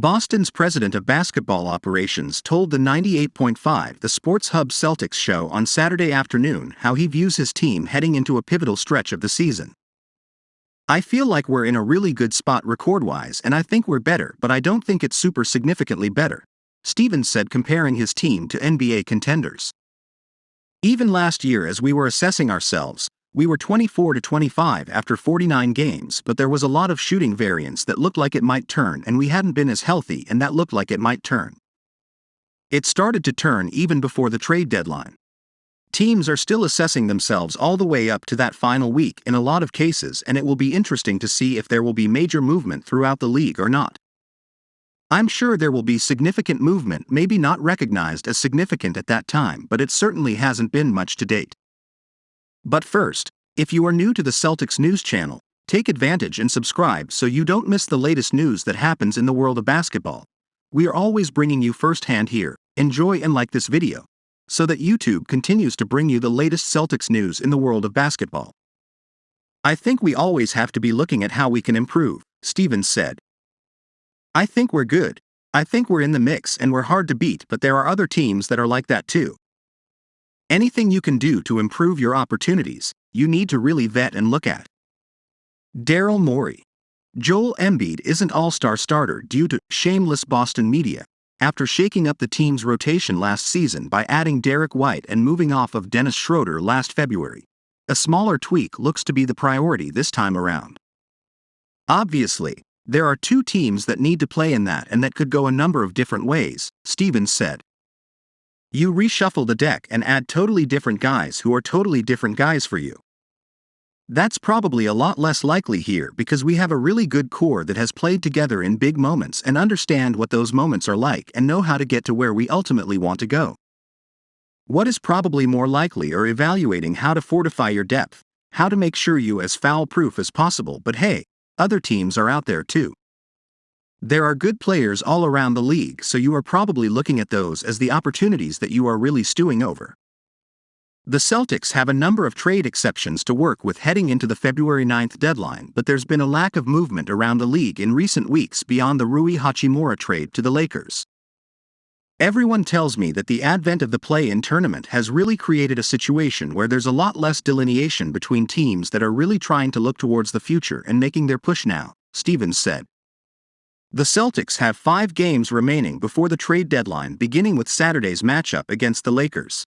Boston's president of basketball operations told the 98.5 The Sports Hub Celtics show on Saturday afternoon how he views his team heading into a pivotal stretch of the season. "I feel like we're in a really good spot record-wise and I think we're better, but I don't think it's super significantly better," Stevens said, comparing his team to NBA contenders. "Even last year, as we were assessing ourselves, we were 24-25 after 49 games, but there was a lot of shooting variance that looked like it might turn, and we hadn't been as healthy, and that looked like it might turn. It started to turn even before the trade deadline. Teams are still assessing themselves all the way up to that final week in a lot of cases, and it will be interesting to see if there will be major movement throughout the league or not. I'm sure there will be significant movement, maybe not recognized as significant at that time, but it certainly hasn't been much to date. But first, if you are new to the Celtics news channel, take advantage and subscribe so you don't miss the latest news that happens in the world of basketball. We are always bringing you firsthand here. Enjoy and like this video, so that YouTube continues to bring you the latest Celtics news in the world of basketball. "I think we always have to be looking at how we can improve," Stevens said. "I think we're good. I think we're in the mix and we're hard to beat, but there are other teams that are like that too. Anything you can do to improve your opportunities, you need to really vet and look at." Daryl Morey. Joel Embiid isn't all-star starter due to shameless Boston media, after shaking up the team's rotation last season by adding Derek White and moving off of Dennis Schroeder last February. A smaller tweak looks to be the priority this time around. "Obviously, there are two teams that need to play in that, and that could go a number of different ways," Stevens said. "You reshuffle the deck and add totally different guys who are totally different guys for you. That's probably a lot less likely here because we have a really good core that has played together in big moments and understand what those moments are like and know how to get to where we ultimately want to go. What is probably more likely are evaluating how to fortify your depth, how to make sure you as foul-proof as possible, but hey, other teams are out there too. There are good players all around the league, so you are probably looking at those as the opportunities that you are really stewing over." The Celtics have a number of trade exceptions to work with heading into the February 9th deadline, but there's been a lack of movement around the league in recent weeks beyond the Rui Hachimura trade to the Lakers. "Everyone tells me that the advent of the play-in tournament has really created a situation where there's a lot less delineation between teams that are really trying to look towards the future and making their push now," Stevens said. The Celtics have 5 games remaining before the trade deadline, beginning with Saturday's matchup against the Lakers.